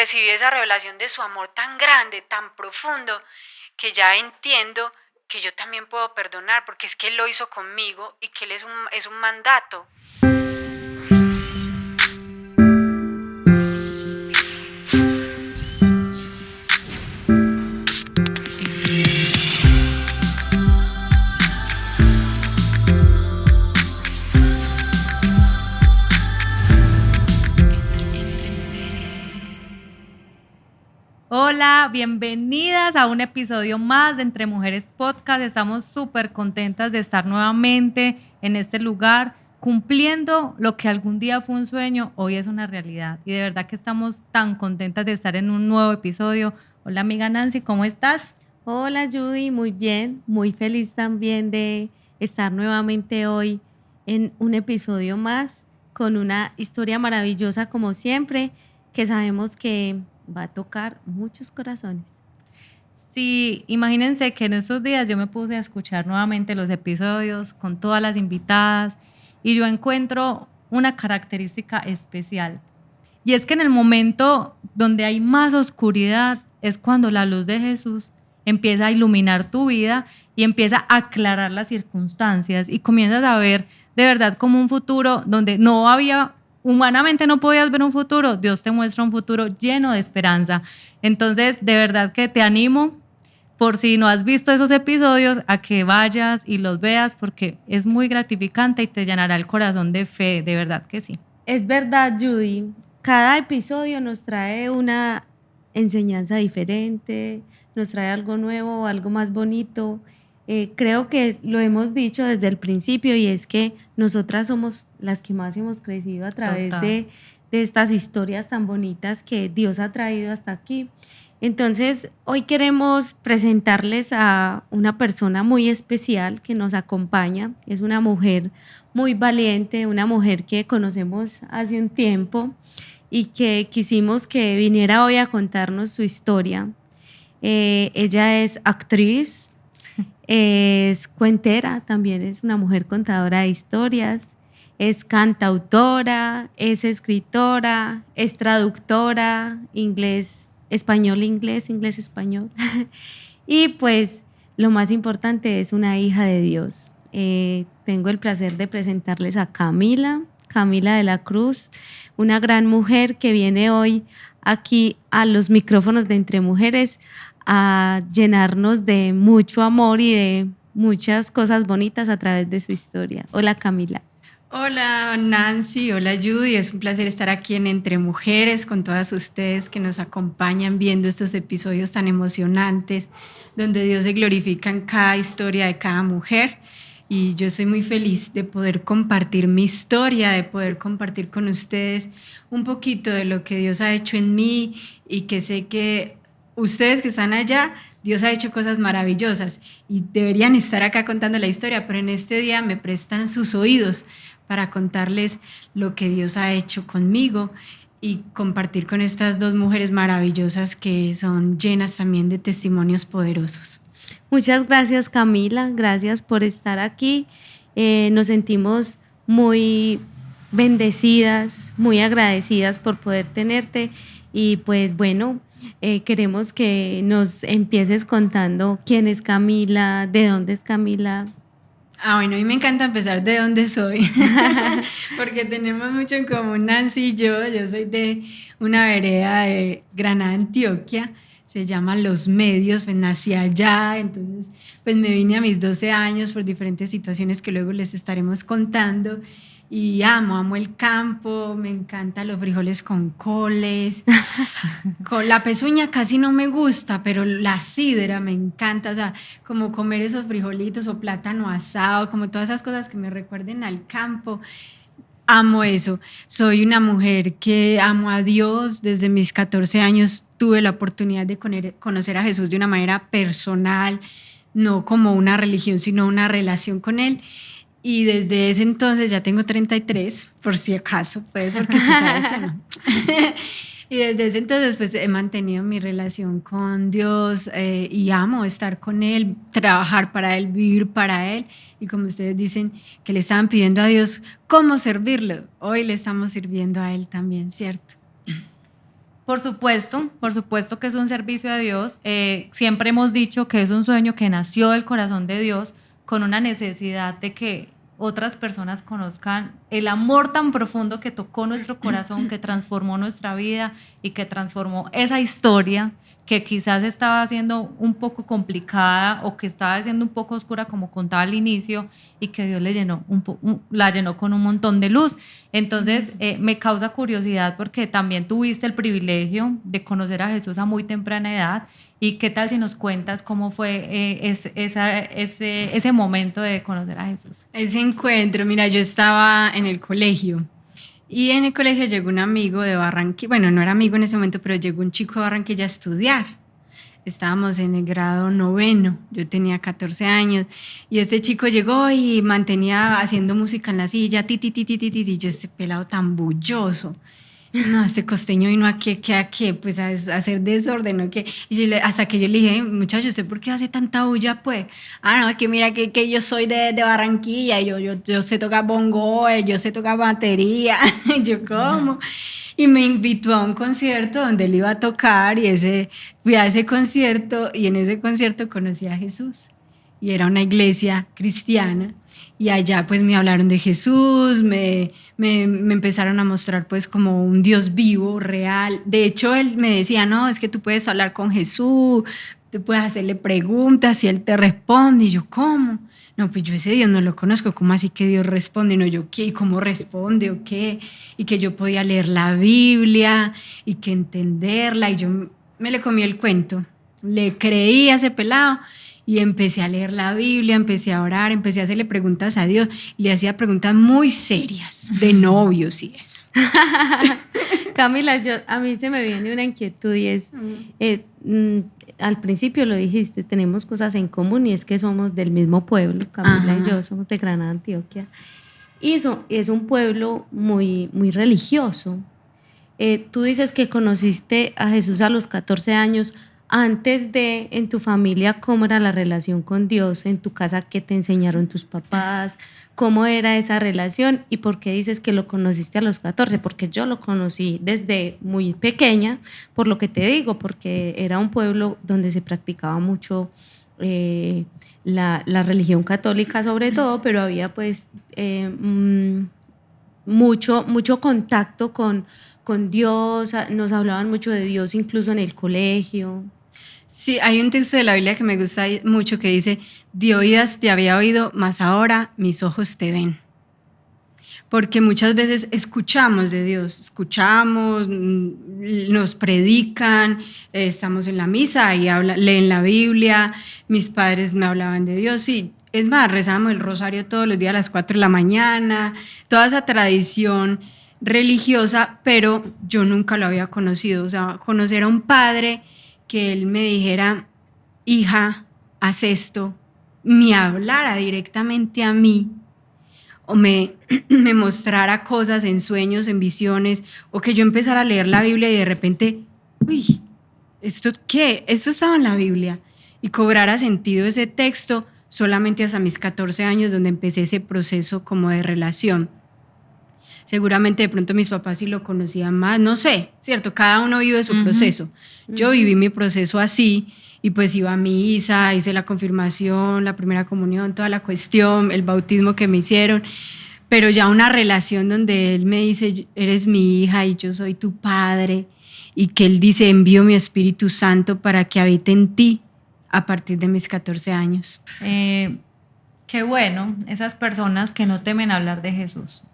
recibí esa revelación de su amor tan grande, tan profundo, que ya entiendo que yo también puedo perdonar, porque es que Él lo hizo conmigo y que Él es un mandato. Hola, bienvenidas a un episodio más de Entre Mujeres Podcast. Estamos súper contentas de estar nuevamente en este lugar, cumpliendo lo que algún día fue un sueño, hoy es una realidad. Y de verdad que estamos tan contentas de estar en un nuevo episodio. Hola amiga Nancy, ¿cómo estás? Hola Judy, muy bien, muy feliz también de estar nuevamente hoy en un episodio más con una historia maravillosa como siempre, que sabemos que va a tocar muchos corazones. Sí, imagínense que en esos días yo me puse a escuchar nuevamente los episodios con todas las invitadas y yo encuentro una característica especial. Y es que en el momento donde hay más oscuridad es cuando la luz de Jesús empieza a iluminar tu vida y empieza a aclarar las circunstancias y comienzas a ver de verdad como un futuro donde no había, humanamente no podías ver un futuro, Dios te muestra un futuro lleno de esperanza. Entonces, de verdad que te animo, por si no has visto esos episodios, a que vayas y los veas porque es muy gratificante y te llenará el corazón de fe, de verdad que sí. Es verdad, Judy, cada episodio nos trae una enseñanza diferente, nos trae algo nuevo, algo más bonito. Creo que lo hemos dicho desde el principio y es que nosotras somos las que más hemos crecido a través de estas historias tan bonitas que Dios ha traído hasta aquí. Entonces, hoy queremos presentarles a una persona muy especial que nos acompaña. Es una mujer muy valiente, una mujer que conocemos hace un tiempo y que quisimos que viniera hoy a contarnos su historia. Ella es actriz, es cuentera, también es una mujer contadora de historias, es cantautora, es escritora, es traductora, español, inglés, español. Y pues lo más importante es una hija de Dios. Tengo el placer de presentarles a Camila de la Cruz, una gran mujer que viene hoy aquí a los micrófonos de Entre Mujeres a llenarnos de mucho amor y de muchas cosas bonitas a través de su historia. Hola Camila. Hola Nancy, hola Judy, es un placer estar aquí en Entre Mujeres con todas ustedes que nos acompañan viendo estos episodios tan emocionantes donde Dios se glorifica en cada historia de cada mujer y yo soy muy feliz de poder compartir mi historia, de poder compartir con ustedes un poquito de lo que Dios ha hecho en mí y que sé que ustedes que están allá, Dios ha hecho cosas maravillosas y deberían estar acá contando la historia, pero en este día me prestan sus oídos para contarles lo que Dios ha hecho conmigo y compartir con estas dos mujeres maravillosas que son llenas también de testimonios poderosos. Muchas gracias Camila, gracias por estar aquí. Nos sentimos muy bendecidas, muy agradecidas por poder tenerte y pues bueno, queremos que nos empieces contando quién es Camila, de dónde es Camila. Bueno, a mí me encanta empezar de dónde soy, porque tenemos mucho en común Nancy y yo. Yo soy de una vereda de Granada, Antioquia, se llama Los Medios, pues nací allá, entonces pues me vine a mis 12 años por diferentes situaciones que luego les estaremos contando. Y amo el campo, me encantan los frijoles con coles, con la pezuña casi no me gusta, pero la sidra me encanta, o sea, como comer esos frijolitos o plátano asado, como todas esas cosas que me recuerden al campo. Amo eso, soy una mujer que amo a Dios, desde mis 14 años tuve la oportunidad de conocer a Jesús de una manera personal, no como una religión, sino una relación con Él. Y desde ese entonces, ya tengo 33, por si acaso, puede ser que se sabe eso, ¿no? Y desde ese entonces pues he mantenido mi relación con Dios y amo estar con Él, trabajar para Él, vivir para Él. Y como ustedes dicen que le estaban pidiendo a Dios cómo servirlo, hoy le estamos sirviendo a Él también, ¿cierto? Por supuesto que es un servicio a Dios. Siempre hemos dicho que es un sueño que nació del corazón de Dios con una necesidad de que otras personas conozcan el amor tan profundo que tocó nuestro corazón, que transformó nuestra vida y que transformó esa historia que quizás estaba siendo un poco complicada o que estaba siendo un poco oscura, como contaba al inicio, y que Dios le llenó la llenó con un montón de luz. Entonces, me causa curiosidad porque también tuviste el privilegio de conocer a Jesús a muy temprana edad. ¿Y qué tal si nos cuentas cómo fue ese momento de conocer a Jesús? Ese encuentro, mira, yo estaba en el colegio. Y en el colegio llegó un amigo de Barranquilla, bueno, no era amigo en ese momento, pero llegó un chico de Barranquilla a estudiar. Estábamos en el grado 9, yo tenía 14 años, y este chico llegó y mantenía haciendo música en la silla, ti, ti, ti, ti, ti, ti, y yo, este pelado tan bulloso. No, este costeño vino a qué, pues a hacer desorden, ¿o qué? Y hasta que yo le dije, muchacho, ¿usted por qué hace tanta bulla, pues? No, que mira que yo soy de Barranquilla, yo sé tocar bongo, yo sé tocar batería. Yo, ¿cómo? Y me invitó a un concierto donde él iba a tocar, y fui a ese concierto, y en ese concierto conocí a Jesús. Y era una iglesia cristiana, y allá pues me hablaron de Jesús, me empezaron a mostrar pues como un Dios vivo, real. De hecho, él me decía, no, es que tú puedes hablar con Jesús, tú puedes hacerle preguntas y él te responde. Y yo, ¿cómo? No, pues yo ese Dios no lo conozco, ¿cómo así que Dios responde? No, yo, ¿qué? ¿Y cómo responde o qué? Y que yo podía leer la Biblia y que entenderla, y yo me le comí el cuento, le creí a ese pelado. Y empecé a leer la Biblia, empecé a orar, empecé a hacerle preguntas a Dios. Le hacía preguntas muy serias, de novios y eso. Camila, a mí se me viene una inquietud, y es, al principio lo dijiste, tenemos cosas en común, y es que somos del mismo pueblo, Camila. Ajá. Y yo somos de Granada, Antioquia. Y eso es un pueblo muy, muy religioso. Tú dices que conociste a Jesús a los 14 años. Antes en tu familia, ¿cómo era la relación con Dios? En tu casa, ¿qué te enseñaron tus papás? ¿Cómo era esa relación? ¿Y por qué dices que lo conociste a los 14? Porque yo lo conocí desde muy pequeña, por lo que te digo, porque era un pueblo donde se practicaba mucho la religión católica sobre todo, pero había pues mucho contacto con Dios, nos hablaban mucho de Dios incluso en el colegio. Sí, hay un texto de la Biblia que me gusta mucho que dice, de oídas te había oído, mas ahora mis ojos te ven. Porque muchas veces escuchamos de Dios, nos predican, estamos en la misa y leen la Biblia, mis padres me hablaban de Dios, y es más, rezábamos el rosario todos los días a las 4 de la mañana, toda esa tradición religiosa, pero yo nunca lo había conocido. O sea, conocer a un padre que él me dijera, hija, haz esto, me hablara directamente a mí, o me mostrara cosas en sueños, en visiones, o que yo empezara a leer la Biblia y de repente, uy, ¿esto qué? Esto estaba en la Biblia, y cobrara sentido ese texto solamente hasta mis 14 años, donde empecé ese proceso como de relación. Seguramente de pronto mis papás sí lo conocían más, no sé, ¿cierto? Cada uno vive su proceso. Yo viví mi proceso así, y pues iba a misa, hice la confirmación, la primera comunión, toda la cuestión, el bautismo que me hicieron, pero ya una relación donde él me dice, eres mi hija y yo soy tu padre, y que él dice, envío mi Espíritu Santo para que habite en ti a partir de mis 14 años. Qué bueno, esas personas que no temen hablar de Jesús.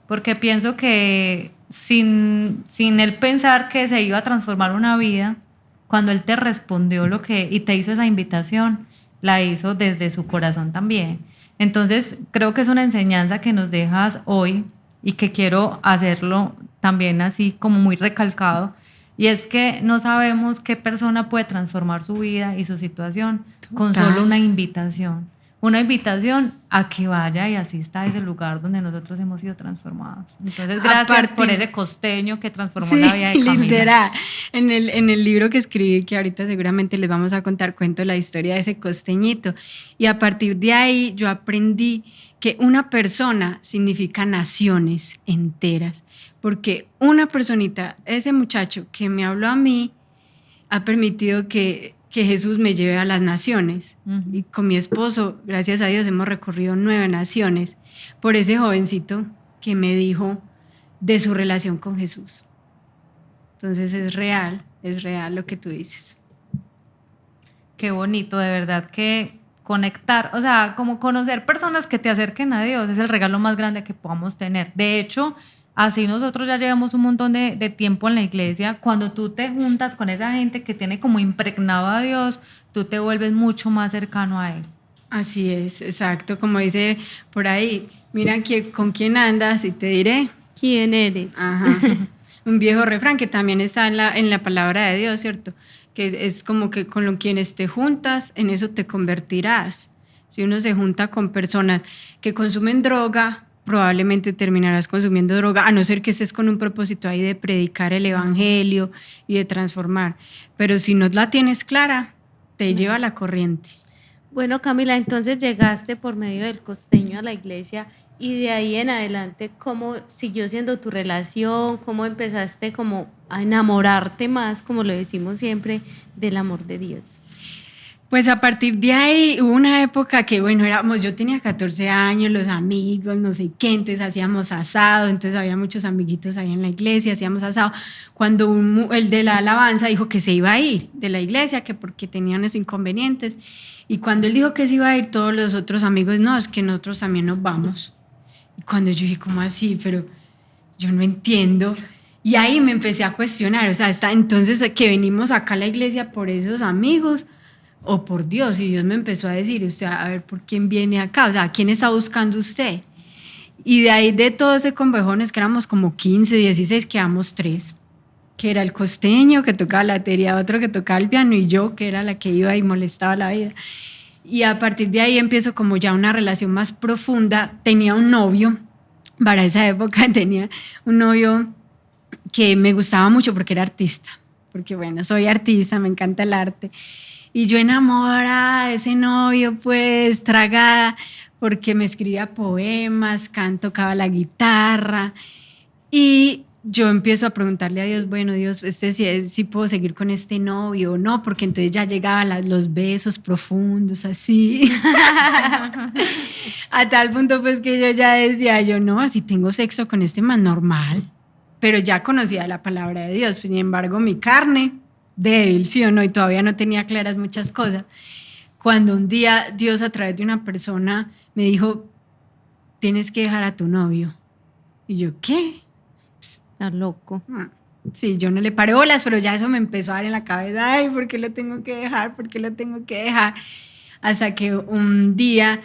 Porque pienso que sin él pensar que se iba a transformar una vida, cuando él te respondió y te hizo esa invitación, la hizo desde su corazón también. Entonces, creo que es una enseñanza que nos dejas hoy, y que quiero hacerlo también así como muy recalcado, y es que no sabemos qué persona puede transformar su vida y su situación con solo una invitación. Una invitación a que vaya y asista a ese lugar donde nosotros hemos sido transformados. Entonces, gracias por ese costeño que transformó la vida de Camila. Literal. En el libro que escribí, que ahorita seguramente les vamos a contar, cuento la historia de ese costeñito. Y a partir de ahí yo aprendí que una persona significa naciones enteras, porque una personita, ese muchacho que me habló a mí, ha permitido que Jesús me lleve a las naciones. Y con mi esposo, gracias a Dios, hemos recorrido 9 naciones por ese jovencito que me dijo de su relación con Jesús. Entonces es real lo que tú dices. Qué bonito, de verdad que conectar, o sea, como conocer personas que te acerquen a Dios es el regalo más grande que podamos tener. De hecho, así nosotros ya llevamos un montón de tiempo en la iglesia. Cuando tú te juntas con esa gente que tiene como impregnado a Dios, tú te vuelves mucho más cercano a Él. Así es, exacto. Como dice por ahí, mira con quién andas y te diré quién eres. Ajá. Un viejo refrán que también está en la palabra de Dios, ¿cierto? Que es como que con quienes te juntas, en eso te convertirás. Si uno se junta con personas que consumen droga, probablemente terminarás consumiendo droga, a no ser que estés con un propósito ahí de predicar el evangelio y de transformar. Pero si no la tienes clara, te lleva a la corriente. Bueno, Camila, entonces llegaste por medio del costeño a la iglesia y de ahí en adelante, ¿cómo siguió siendo tu relación? ¿Cómo empezaste como a enamorarte más, como lo decimos siempre, del amor de Dios? Pues a partir de ahí hubo una época que, bueno, yo tenía 14 años, los amigos, no sé qué, entonces hacíamos asado, entonces había muchos amiguitos ahí en la iglesia, hacíamos asado. Cuando el de la alabanza dijo que se iba a ir de la iglesia, que porque tenían esos inconvenientes, y cuando él dijo que se iba a ir, todos los otros amigos, no, es que nosotros también nos vamos. Y cuando yo dije, ¿cómo así? Pero yo no entiendo. Y ahí me empecé a cuestionar, o sea, entonces que venimos acá a la iglesia por esos amigos, o por Dios, y Dios me empezó a decir, usted, a ver, ¿por quién viene acá? O sea, ¿quién está buscando usted? Y de ahí, de todo ese convejones, que éramos como 15, 16, quedamos 3, que era el costeño, que tocaba la batería, otro que tocaba el piano, y yo, que era la que iba y molestaba la vida. Y a partir de ahí empiezo como ya una relación más profunda. Tenía un novio, para esa época tenía un novio que me gustaba mucho porque era artista, porque bueno, soy artista, me encanta el arte. Y yo enamorada de ese novio, pues tragada, porque me escribía poemas, tocaba la guitarra. Y yo empiezo a preguntarle a Dios, bueno, Dios, si puedo seguir con este novio o no, porque entonces ya llegaban los besos profundos, así. A tal punto, pues, que yo ya decía, yo no, si tengo sexo con este man, normal. Pero ya conocía la palabra de Dios, sin embargo, mi carne débil, ¿sí o no? Y todavía no tenía claras muchas cosas. Cuando un día Dios, a través de una persona, me dijo, tienes que dejar a tu novio. Y yo, ¿qué? Estás loco. Sí, yo no le paré bolas, pero ya eso me empezó a dar en la cabeza, ay, ¿por qué lo tengo que dejar? ¿Por qué lo tengo que dejar? Hasta que un día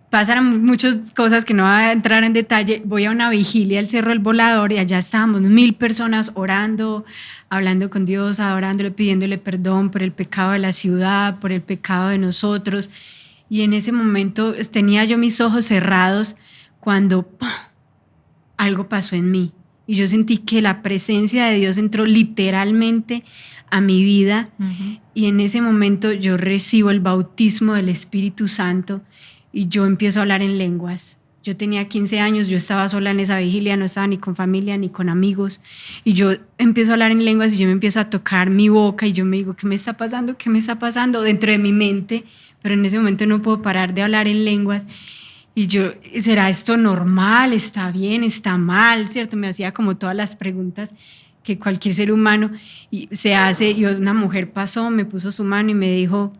pasaron muchas cosas que no voy a entrar en detalle. Voy a una vigilia al Cerro del Volador y allá estábamos 1000 personas orando, hablando con Dios, adorándole, pidiéndole perdón por el pecado de la ciudad, por el pecado de nosotros. Y en ese momento tenía yo mis ojos cerrados cuando ¡pum!, algo pasó en mí. Y yo sentí que la presencia de Dios entró literalmente a mi vida. Y en ese momento yo recibo el bautismo del Espíritu Santo y yo empiezo a hablar en lenguas. Yo tenía 15 años, yo estaba sola en esa vigilia, no estaba ni con familia ni con amigos, y yo empiezo a hablar en lenguas y yo me empiezo a tocar mi boca y yo me digo, ¿qué me está pasando? ¿Qué me está pasando? Dentro de mi mente, pero en ese momento no puedo parar de hablar en lenguas. Y yo, ¿será esto normal? ¿Está bien? ¿Está mal? ¿Cierto? Me hacía como todas las preguntas que cualquier ser humano se hace. Y una mujer pasó, me puso su mano y me dijo,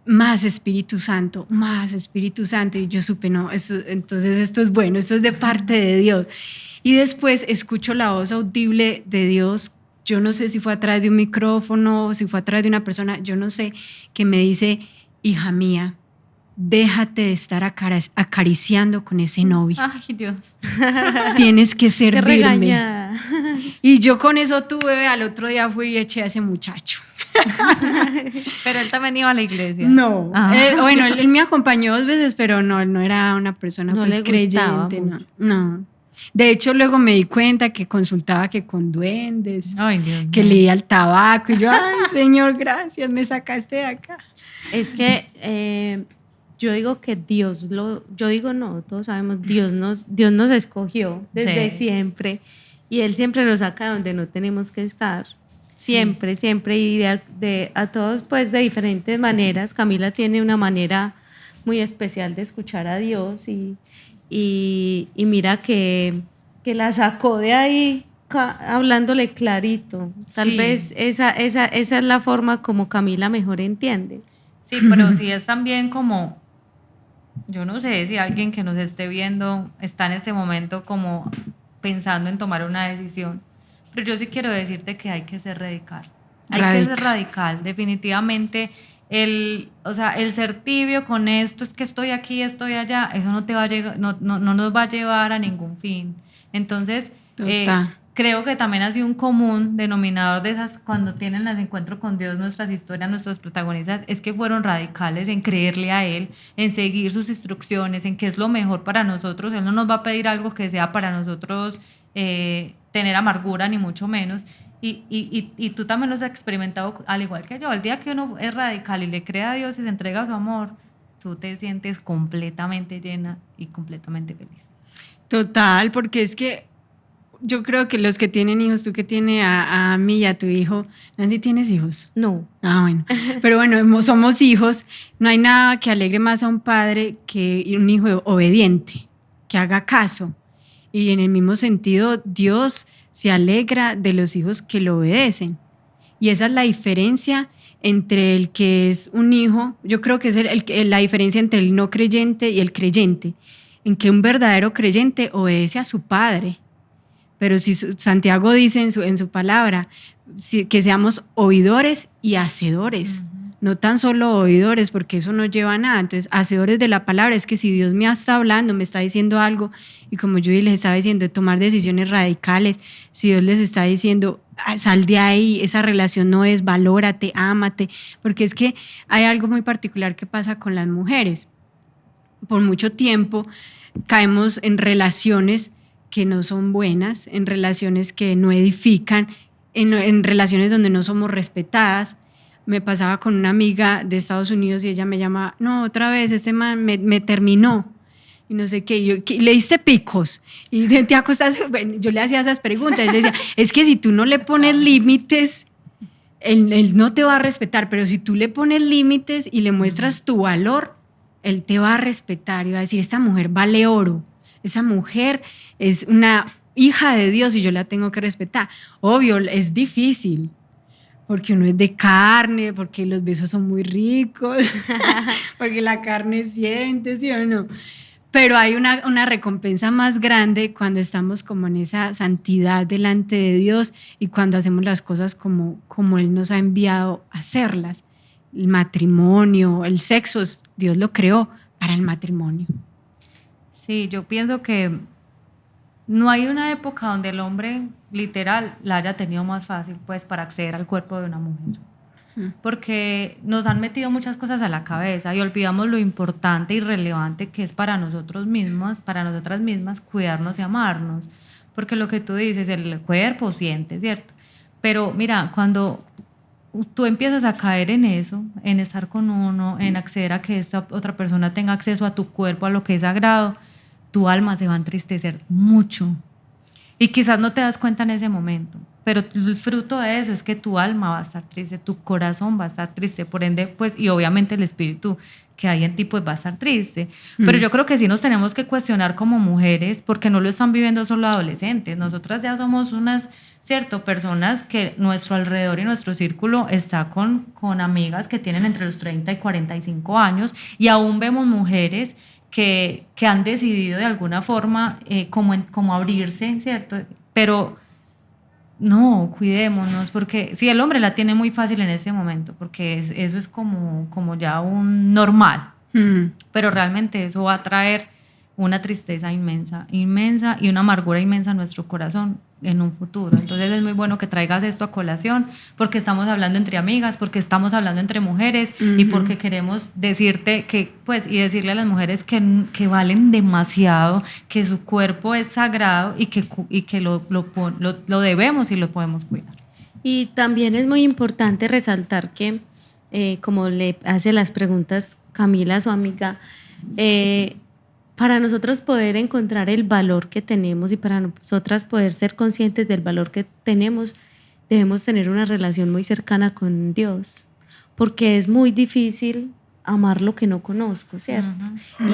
más Espíritu Santo, más Espíritu Santo. Y yo supe, no, entonces esto es bueno, esto es de parte de Dios. Y después escucho la voz audible de Dios. Yo no sé si fue a través de un micrófono, si fue a través de una persona, yo no sé, que me dice, hija mía, déjate de estar acariciando con ese novio. Ay, Dios. Tienes que servirme. Qué regañada. Y yo con eso tuve, al otro día fui y eché a ese muchacho. Pero él también iba a la iglesia. No. Bueno, él me acompañó 2 veces, pero no era una persona no pues creyente. No. De hecho, luego me di cuenta que consultaba que con duendes, Ay, Dios que mío. leía el tabaco. Y yo, ay, Señor, gracias, me sacaste de acá. Es que yo digo que todos sabemos, Dios nos escogió desde Sí. siempre. y Él siempre nos saca de donde no tenemos que estar. Siempre, siempre, y a todos pues de diferentes maneras. Camila tiene una manera muy especial de escuchar a Dios y mira que la sacó de ahí hablándole clarito. Tal vez esa es la forma como Camila mejor entiende. Sí, pero sí es también como, yo no sé si alguien que nos esté viendo está en este momento como pensando en tomar una decisión, pero yo sí quiero decirte que hay que ser radical. Hay que ser radical, definitivamente. O sea, el ser tibio con esto, es que estoy aquí, estoy allá, eso no te va a llegar, no nos va a llevar a ningún fin. Entonces, creo que también ha sido un común denominador de esas, cuando tienen los encuentros con Dios, nuestras historias, nuestros protagonistas, es que fueron radicales en creerle a Él, en seguir sus instrucciones, en qué es lo mejor para nosotros. Él no nos va a pedir algo que sea para nosotros tener amargura, ni mucho menos. Y tú también lo has experimentado al igual que yo. El día que uno es radical y le cree a Dios y se entrega a su amor, tú te sientes completamente llena y completamente feliz. Total, porque es que yo creo que los que tienen hijos, tú que tienes a mí y a tu hijo, ¿Nancy tienes hijos? No. Ah, bueno. Pero bueno, somos hijos. No hay nada que alegre más a un padre que un hijo obediente, que haga caso. Y en el mismo sentido, Dios se alegra de los hijos que lo obedecen. Y esa es la diferencia entre el que es un hijo, yo creo que es la diferencia entre el no creyente y el creyente, en que un verdadero creyente obedece a su padre. Pero si Santiago dice en su palabra que seamos oidores y hacedores, no tan solo oidores, porque eso no lleva a nada. Entonces, hacedores de la palabra es que si Dios me está hablando, me está diciendo algo, y como Judy les estaba diciendo, de tomar decisiones radicales, si Dios les está diciendo, sal de ahí, esa relación no es, valórate, ámate, porque es que hay algo muy particular que pasa con las mujeres. Por mucho tiempo caemos en relaciones que no son buenas, en relaciones que no edifican, en relaciones donde no somos respetadas. Me pasaba con una amiga de Estados Unidos y ella me llama, no, otra vez, este man me terminó y no sé qué, y yo, le diste picos y te acostaste. Bueno, yo le hacía esas preguntas, yo le decía, es que si tú no le pones límites, él no te va a respetar, pero si tú le pones límites y le muestras tu valor, él te va a respetar y va a decir, esta mujer vale oro, esa mujer es una hija de Dios y yo la tengo que respetar. Obvio, es difícil, porque uno es de carne, porque los besos son muy ricos, porque la carne siente, ¿sí o no? Pero hay una recompensa más grande cuando estamos como en esa santidad delante de Dios y cuando hacemos las cosas como Él nos ha enviado a hacerlas. El matrimonio, el sexo, Dios lo creó para el matrimonio. Sí, yo pienso que no hay una época donde el hombre literal la haya tenido más fácil pues para acceder al cuerpo de una mujer, porque nos han metido muchas cosas a la cabeza y olvidamos lo importante y relevante que es para nosotros mismos, para nosotras mismas, cuidarnos y amarnos, porque lo que tú dices, el cuerpo siente, ¿cierto? Pero mira, cuando tú empiezas a caer en eso, en estar con uno, en acceder a que esta otra persona tenga acceso a tu cuerpo, a lo que es sagrado, tu alma se va a entristecer mucho. Y quizás no te das cuenta en ese momento, pero el fruto de eso es que tu alma va a estar triste, tu corazón va a estar triste, por ende, pues, y obviamente el espíritu que hay en ti, pues, va a estar triste. Pero yo creo que sí nos tenemos que cuestionar como mujeres, porque no lo están viviendo solo adolescentes. Nosotras ya somos unas, ¿cierto?, personas que nuestro alrededor y nuestro círculo está con amigas que tienen entre los 30 y 45 años, y aún vemos mujeres que han decidido de alguna forma como abrirse, ¿cierto? Pero no, cuidémonos, porque sí, el hombre la tiene muy fácil en ese momento, porque eso es como ya un normal, pero realmente eso va a traer una tristeza inmensa, inmensa, y una amargura inmensa a nuestro corazón en un futuro. Entonces es muy bueno que traigas esto a colación, porque estamos hablando entre amigas, porque estamos hablando entre mujeres, y porque queremos decirte que, pues, y decirle a las mujeres que valen demasiado, que su cuerpo es sagrado y que lo debemos y lo podemos cuidar. Y también es muy importante resaltar que, como le hace las preguntas Camila a su amiga, para nosotros poder encontrar el valor que tenemos y para nosotras poder ser conscientes del valor que tenemos, debemos tener una relación muy cercana con Dios, porque es muy difícil amar lo que no conozco, ¿cierto?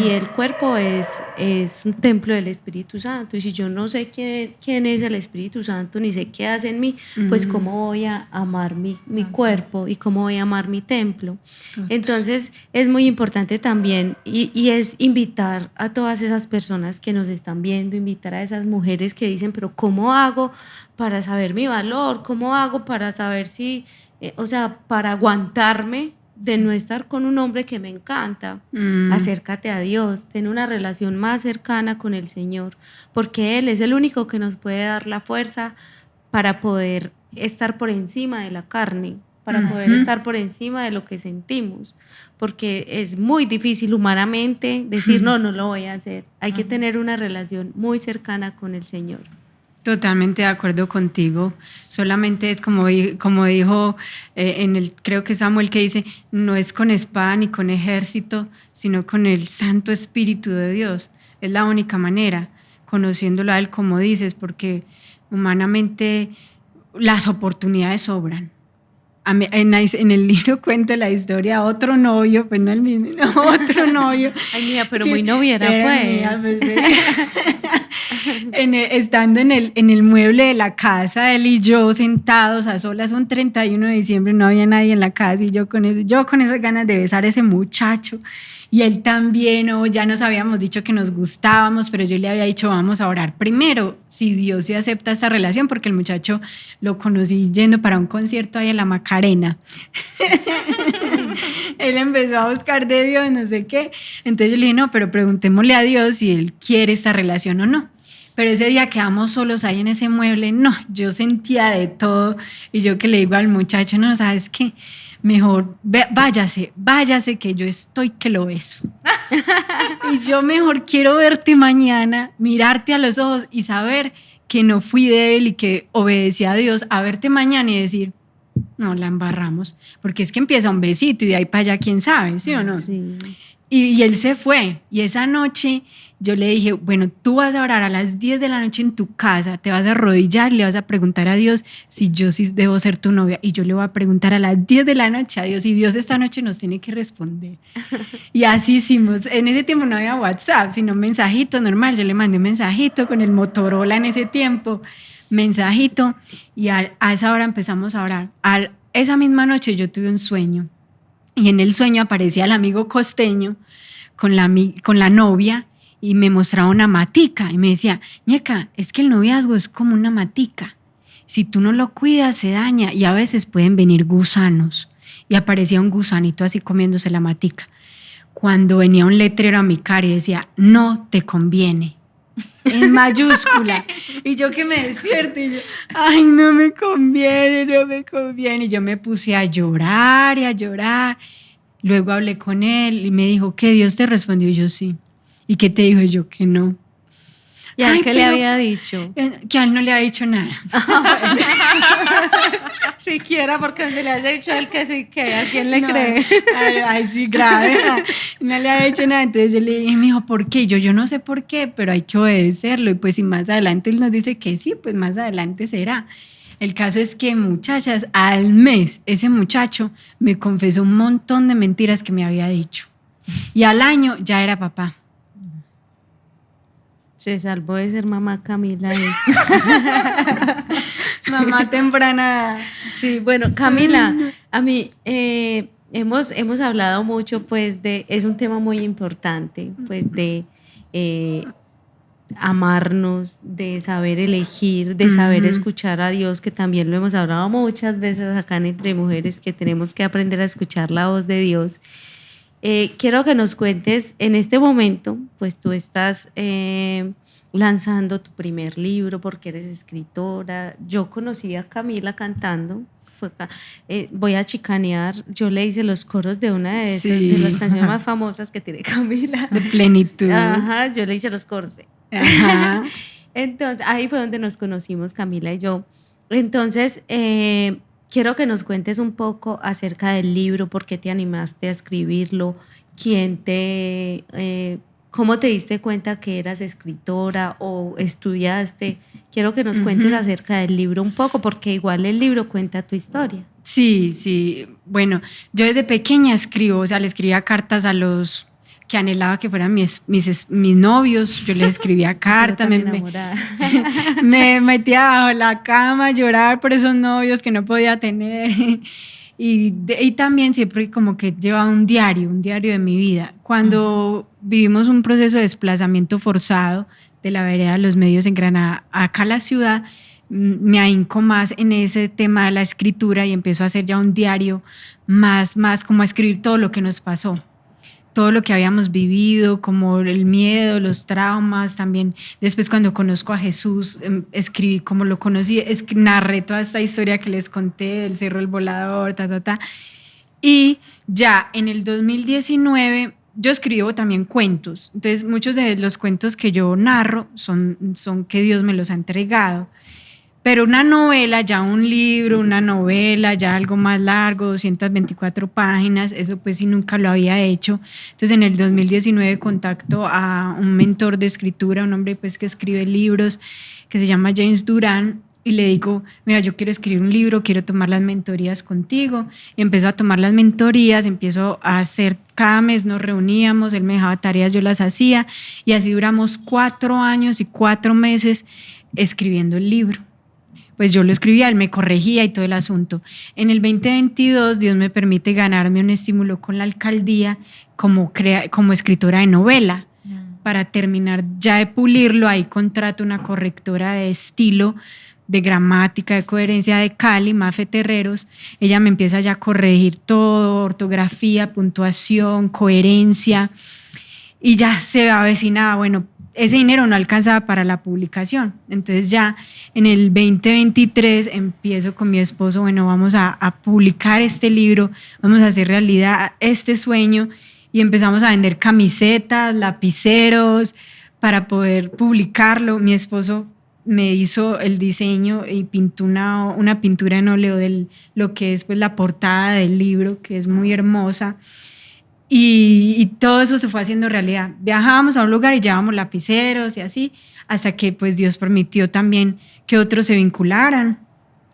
Y el cuerpo es un templo del Espíritu Santo, y si yo no sé quién es el Espíritu Santo, ni sé qué hace en mí, pues cómo voy a amar mi cuerpo y cómo voy a amar mi templo. Entonces es muy importante también, y es invitar a todas esas personas que nos están viendo, invitar a esas mujeres que dicen, pero ¿cómo hago para saber mi valor? ¿Cómo hago para saber si, para aguantarme de no estar con un hombre que me encanta? Acércate a Dios, ten una relación más cercana con el Señor, porque Él es el único que nos puede dar la fuerza para poder estar por encima de la carne, para poder estar por encima de lo que sentimos, porque es muy difícil humanamente decir no lo voy a hacer. Hay que tener una relación muy cercana con el Señor. Totalmente de acuerdo contigo. Solamente es como dijo creo que Samuel, que dice, no es con espada ni con ejército, sino con el Santo Espíritu de Dios. Es la única manera, conociéndolo a Él, como dices, porque humanamente las oportunidades sobran. En el libro cuento la historia de otro novio, pues no el mismo, no, otro novio. Ay, mía, pero muy noviera, pues. Mía, pues sí. Estando en el mueble de la casa, él y yo sentados a solas, un 31 de diciembre, no había nadie en la casa, y yo con esas ganas de besar a ese muchacho, y él también, ya nos habíamos dicho que nos gustábamos, pero yo le había dicho, vamos a orar primero, si Dios se acepta esta relación, porque el muchacho lo conocí yendo para un concierto ahí en la Macarena. Él empezó a buscar de Dios, no sé qué, entonces yo le dije, no, pero preguntémosle a Dios si Él quiere esta relación o no. Pero ese día quedamos solos ahí en ese mueble, no, yo sentía de todo, y yo que le digo al muchacho, no, ¿sabes qué? Mejor váyase que yo estoy que lo beso. Y yo mejor quiero verte mañana, mirarte a los ojos y saber que no fui de él y que obedecí a Dios, a verte mañana y decir, no, la embarramos, porque es que empieza un besito y de ahí para allá quién sabe, ¿sí o no? Sí. Y él se fue, y esa noche yo le dije, bueno, tú vas a orar a las 10 de la noche en tu casa, te vas a arrodillar, le vas a preguntar a Dios si yo sí debo ser tu novia, y yo le voy a preguntar a las 10 de la noche a Dios, y Dios esta noche nos tiene que responder. Y así hicimos. En ese tiempo no había WhatsApp, sino mensajito normal. Yo le mandé un mensajito con el Motorola en ese tiempo, mensajito, y a esa hora empezamos a orar. Esa misma noche yo tuve un sueño, y en el sueño aparecía el amigo costeño con la novia, y me mostraba una matica y me decía, ñeca, es que el noviazgo es como una matica, si tú no lo cuidas se daña y a veces pueden venir gusanos, y aparecía un gusanito así comiéndose la matica, cuando venía un letrero a mi cara y decía, no te conviene, en mayúscula. Y yo que me despierto y yo, ay, no me conviene, y yo me puse a llorar y a llorar. Luego hablé con él y me dijo, ¿que Dios te respondió? Y yo, sí. ¿Y qué te dijo? Y yo, que no. ¿Y a él qué le había dicho? Que a él no le había dicho nada. Siquiera, porque donde le haya dicho a él que sí, que ¿a quién le cree? Ay, sí, grave. No le había dicho nada. Entonces yo le dije, me dijo, ¿por qué? Yo no sé por qué, pero hay que obedecerlo. Y pues si más adelante él nos dice que sí, pues más adelante será. El caso es que, muchachas, al mes ese muchacho me confesó un montón de mentiras que me había dicho. Y al año ya era papá. Se salvó de ser mamá Camila. Mamá temprana. Sí, bueno, Camila, a mí hemos hablado mucho, pues, es un tema muy importante, pues, de amarnos, de saber elegir, de saber escuchar a Dios, que también lo hemos hablado muchas veces acá en Entre Mujeres, que tenemos que aprender a escuchar la voz de Dios. Quiero que nos cuentes, en este momento, pues tú estás lanzando tu primer libro porque eres escritora. Yo conocí a Camila cantando, voy a chicanear, yo le hice los coros de una de esas, de las canciones más famosas que tiene Camila. De Plenitud. Ajá, yo le hice los coros. Ajá. Entonces, ahí fue donde nos conocimos, Camila y yo. Entonces, quiero que nos cuentes un poco acerca del libro, por qué te animaste a escribirlo, ¿cómo te diste cuenta que eras escritora o estudiaste? Quiero que nos cuentes acerca del libro un poco, porque igual el libro cuenta tu historia. Sí, sí. Bueno, yo desde pequeña escribo, o sea, le escribía cartas a los que anhelaba que fueran mis novios. Yo les escribía cartas, me metía bajo la cama a llorar por esos novios que no podía tener. Y también siempre como que llevaba un diario de mi vida. Cuando vivimos un proceso de desplazamiento forzado de la vereda de los Medios en Granada acá a la ciudad, me ahinco más en ese tema de la escritura y empiezo a hacer ya un diario más como a escribir todo lo que nos pasó, todo lo que habíamos vivido, como el miedo, los traumas. También después, cuando conozco a Jesús, escribí cómo lo conocí, narré toda esta historia que les conté del Cerro del Volador, Y ya en el 2019 yo escribo también cuentos. Entonces muchos de los cuentos que yo narro son que Dios me los ha entregado. Pero una novela, ya un libro, una novela, ya algo más largo, 224 páginas, eso pues sí nunca lo había hecho. Entonces en el 2019 contacto a un mentor de escritura, un hombre pues que escribe libros, que se llama James Durán, y le digo, mira, yo quiero escribir un libro, quiero tomar las mentorías contigo. Y empiezo a tomar las mentorías, empiezo a hacer, cada mes nos reuníamos, él me dejaba tareas, yo las hacía, y así duramos 4 años y 4 meses escribiendo el libro. Pues yo lo escribía, él me corregía y todo el asunto. En el 2022 Dios me permite ganarme un estímulo con la alcaldía como escritora de novela. Para terminar ya de pulirlo, ahí contrato una correctora de estilo, de gramática, de coherencia de Cali, Mafe Terreros. Ella me empieza ya a corregir todo, ortografía, puntuación, coherencia, y ya se avecinaba, bueno, ese dinero no alcanzaba para la publicación. Entonces ya en el 2023 empiezo con mi esposo, bueno, vamos a publicar este libro, vamos a hacer realidad este sueño, y empezamos a vender camisetas, lapiceros para poder publicarlo. Mi esposo me hizo el diseño y pintó una pintura en óleo de lo que es pues la portada del libro, que es muy hermosa. Y todo eso se fue haciendo realidad. Viajábamos a un lugar y llevábamos lapiceros y así, hasta que pues Dios permitió también que otros se vincularan,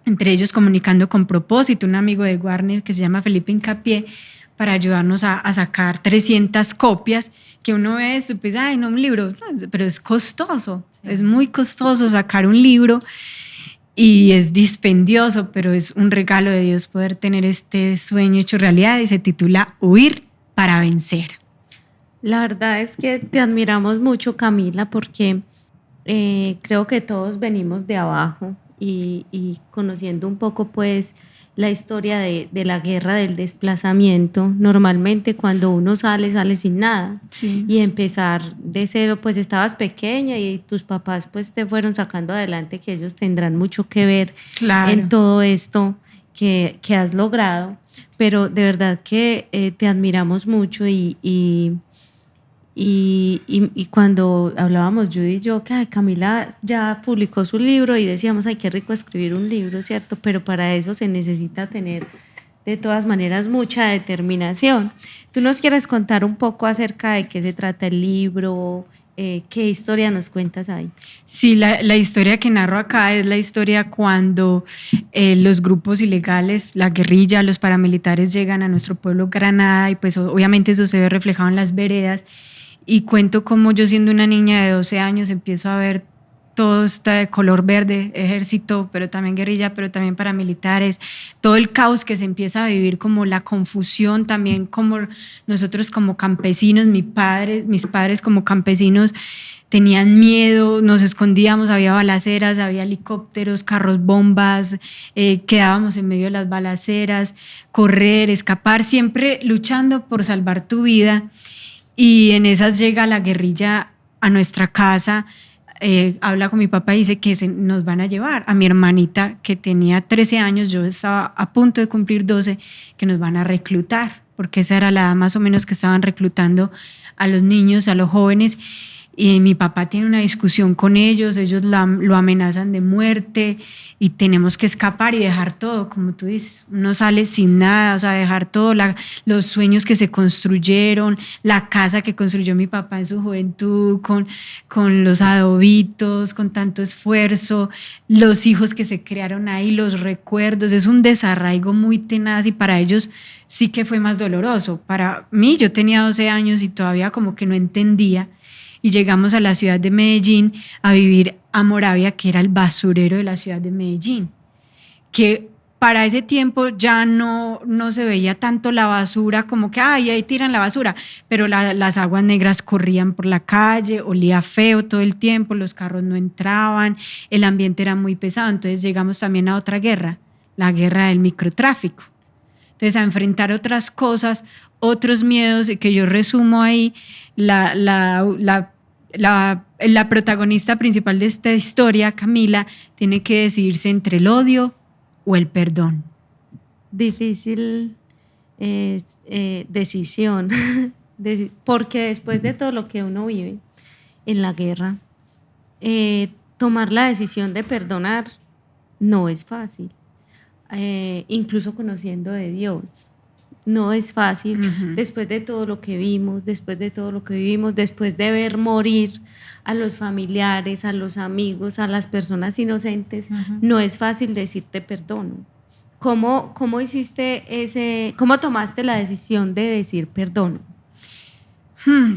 entre ellos Comunicando con Propósito, un amigo de Warner que se llama Felipe Hincapié, para ayudarnos a sacar 300 copias, que uno ve, pues, ay, no, un libro, pero es costoso, sí. Es muy costoso sacar un libro y es dispendioso, pero es un regalo de Dios poder tener este sueño hecho realidad, y se titula Huir para vencer. La verdad es que te admiramos mucho, Camila, porque creo que todos venimos de abajo y conociendo un poco pues la historia de la guerra del desplazamiento, normalmente cuando uno sale sin nada, sí. Y empezar de cero, pues estabas pequeña y tus papás pues te fueron sacando adelante, que ellos tendrán mucho que ver, claro, en todo esto que has logrado. Pero de verdad que te admiramos mucho y cuando hablábamos Judy y yo, que Camila ya publicó su libro y decíamos, ay, qué rico escribir un libro, ¿cierto? Pero para eso se necesita tener de todas maneras mucha determinación. ¿Tú nos quieres contar un poco acerca de qué se trata el libro? ¿Qué historia nos cuentas ahí? Sí, la historia que narro acá es la historia cuando los grupos ilegales, la guerrilla, los paramilitares llegan a nuestro pueblo Granada, y pues obviamente eso se ve reflejado en las veredas, y cuento cómo yo, siendo una niña de 12 años, empiezo a ver todo este color verde, ejército, pero también guerrilla, pero también paramilitares, todo el caos que se empieza a vivir, como la confusión también, como nosotros como campesinos, mis padres como campesinos tenían miedo, nos escondíamos, había balaceras, había helicópteros, carros bombas, quedábamos en medio de las balaceras, correr, escapar, siempre luchando por salvar tu vida. Y en esas llega la guerrilla a nuestra casa, habla con mi papá y dice que nos van a llevar a mi hermanita, que tenía 13 años, yo estaba a punto de cumplir 12, que nos van a reclutar, porque esa era la edad más o menos que estaban reclutando a los niños, a los jóvenes. y mi papá tiene una discusión con ellos lo amenazan de muerte y tenemos que escapar y dejar todo, como tú dices, uno sale sin nada, o sea, dejar todo, los sueños que se construyeron, la casa que construyó mi papá en su juventud, con los adobitos, con tanto esfuerzo, los hijos que se crearon ahí, los recuerdos, es un desarraigo muy tenaz y para ellos sí que fue más doloroso. Para mí, yo tenía 12 años y todavía como que no entendía. Y llegamos a la ciudad de Medellín a vivir a Moravia, que era el basurero de la ciudad de Medellín, que para ese tiempo ya no se veía tanto la basura como que ahí tiran la basura, pero las aguas negras corrían por la calle, olía feo todo el tiempo, los carros no entraban, el ambiente era muy pesado. Entonces llegamos también a otra guerra, la guerra del microtráfico. Entonces, a enfrentar otras cosas, otros miedos que yo resumo ahí, la protagonista principal de esta historia, Camila, tiene que decidirse entre el odio o el perdón. Difícil decisión, porque después de todo lo que uno vive en la guerra, tomar la decisión de perdonar no es fácil. Incluso conociendo de Dios, no es fácil. Después de todo lo que vimos, después de todo lo que vivimos, después de ver morir a los familiares, a los amigos, a las personas inocentes, no es fácil decirte perdono. ¿Cómo tomaste la decisión de decir perdono?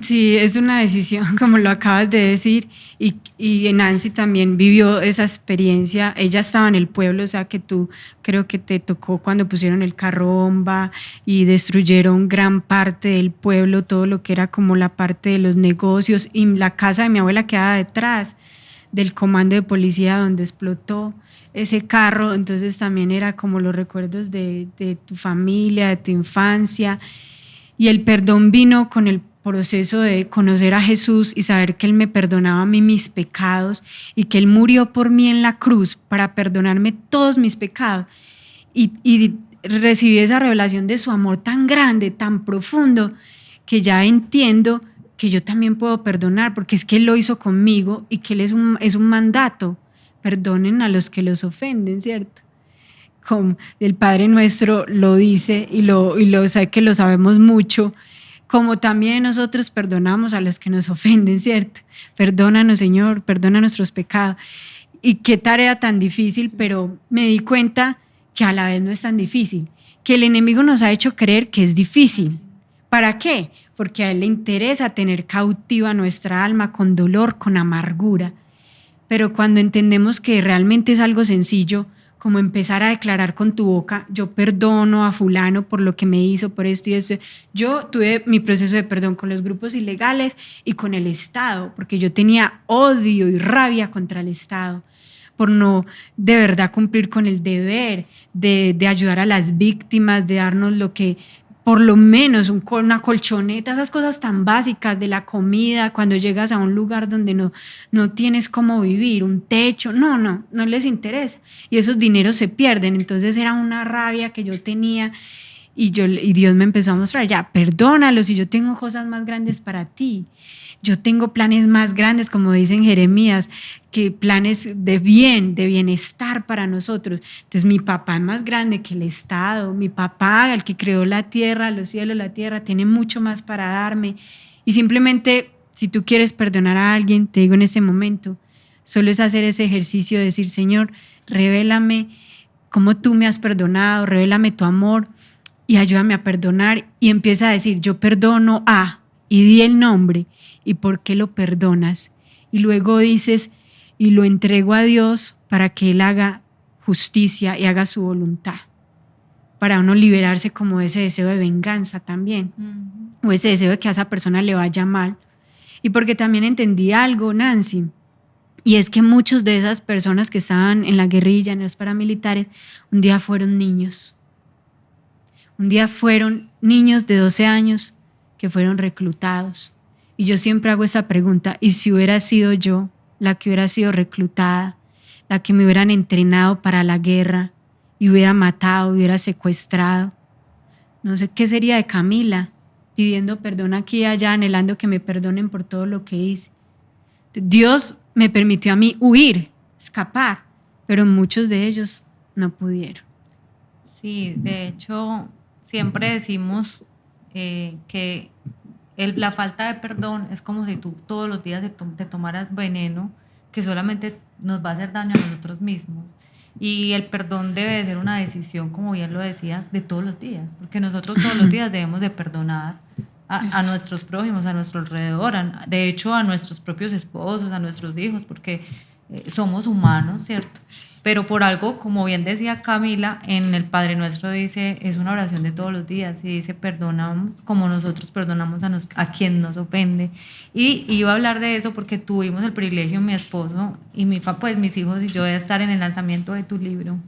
Sí, es una decisión, como lo acabas de decir, y Nancy también vivió esa experiencia. Ella estaba en el pueblo, o sea que tú creo que te tocó cuando pusieron el carro bomba y destruyeron gran parte del pueblo, todo lo que era como la parte de los negocios, y la casa de mi abuela quedaba detrás del comando de policía donde explotó ese carro. Entonces también era como los recuerdos de tu familia, de tu infancia, y el perdón vino con el proceso de conocer a Jesús y saber que Él me perdonaba a mí mis pecados y que Él murió por mí en la cruz para perdonarme todos mis pecados. Y recibí esa revelación de su amor tan grande, tan profundo, que ya entiendo que yo también puedo perdonar, porque es que Él lo hizo conmigo y que Él es un mandato. Perdonen a los que los ofenden, ¿cierto? Como el Padre Nuestro lo dice y lo sé que lo sabemos mucho, como también nosotros perdonamos a los que nos ofenden, ¿cierto? Perdónanos, Señor, perdona nuestros pecados. Y qué tarea tan difícil, pero me di cuenta que a la vez no es tan difícil, que el enemigo nos ha hecho creer que es difícil. ¿Para qué? Porque a él le interesa tener cautiva nuestra alma con dolor, con amargura. Pero cuando entendemos que realmente es algo sencillo, como empezar a declarar con tu boca, yo perdono a fulano por lo que me hizo, por esto y esto. Yo tuve mi proceso de perdón con los grupos ilegales y con el Estado, porque yo tenía odio y rabia contra el Estado, por no de verdad cumplir con el deber de ayudar a las víctimas, de darnos lo que, por lo menos una colchoneta, esas cosas tan básicas de la comida, cuando llegas a un lugar donde no tienes cómo vivir, un techo, no les interesa. Y esos dineros se pierden. Entonces era una rabia que yo tenía y Dios me empezó a mostrar, ya, perdónalos, y yo tengo cosas más grandes para ti. Yo tengo planes más grandes, como dice en Jeremías, que planes de bien, de bienestar para nosotros. Entonces mi papá es más grande que el Estado, mi papá, el que creó la tierra, los cielos, la tierra, tiene mucho más para darme. Y simplemente, si tú quieres perdonar a alguien, te digo en ese momento, solo es hacer ese ejercicio de decir, Señor, revélame cómo tú me has perdonado, revélame tu amor y ayúdame a perdonar. Y empieza a decir, yo perdono a, y di el nombre y por qué lo perdonas. Y luego dices, y lo entrego a Dios para que Él haga justicia y haga su voluntad, para uno liberarse como de ese deseo de venganza también, o ese deseo de que a esa persona le vaya mal. Y porque también entendí algo, Nancy, y es que muchos de esas personas que estaban en la guerrilla, en los paramilitares, un día fueron niños. Un día fueron niños de 12 años que fueron reclutados. Y yo siempre hago esa pregunta, ¿y si hubiera sido yo la que hubiera sido reclutada, la que me hubieran entrenado para la guerra y hubiera matado, hubiera secuestrado? No sé qué sería de Camila, pidiendo perdón aquí y allá, anhelando que me perdonen por todo lo que hice. Dios me permitió a mí huir, escapar, pero muchos de ellos no pudieron. Sí, de hecho, siempre decimos que la falta de perdón es como si tú todos los días te tomaras veneno que solamente nos va a hacer daño a nosotros mismos. Y el perdón debe de ser una decisión, como bien lo decías, de todos los días, porque nosotros todos los días debemos de perdonar a nuestros prójimos, a nuestro alrededor, de hecho a nuestros propios esposos, a nuestros hijos, porque somos humanos, ¿cierto? Sí. Pero por algo, como bien decía Camila, en el Padre Nuestro dice, es una oración de todos los días, y dice, perdonamos como nosotros perdonamos a quien nos ofende. Y iba a hablar de eso porque tuvimos el privilegio, mi esposo y pues mis hijos y yo, de estar en el lanzamiento de tu libro.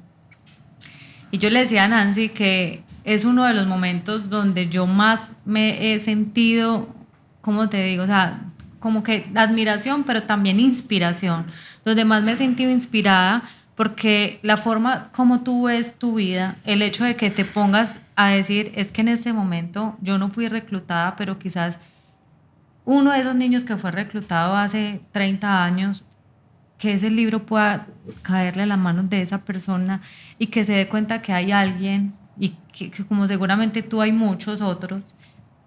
Y yo le decía a Nancy que es uno de los momentos donde yo más me he sentido, ¿cómo te digo? O sea, como que admiración, pero también inspiración, donde más me he sentido inspirada, porque la forma como tú ves tu vida, el hecho de que te pongas a decir, es que en ese momento yo no fui reclutada, pero quizás uno de esos niños que fue reclutado hace 30 años, que ese libro pueda caerle a las manos de esa persona y que se dé cuenta que hay alguien, y que como seguramente tú hay muchos otros,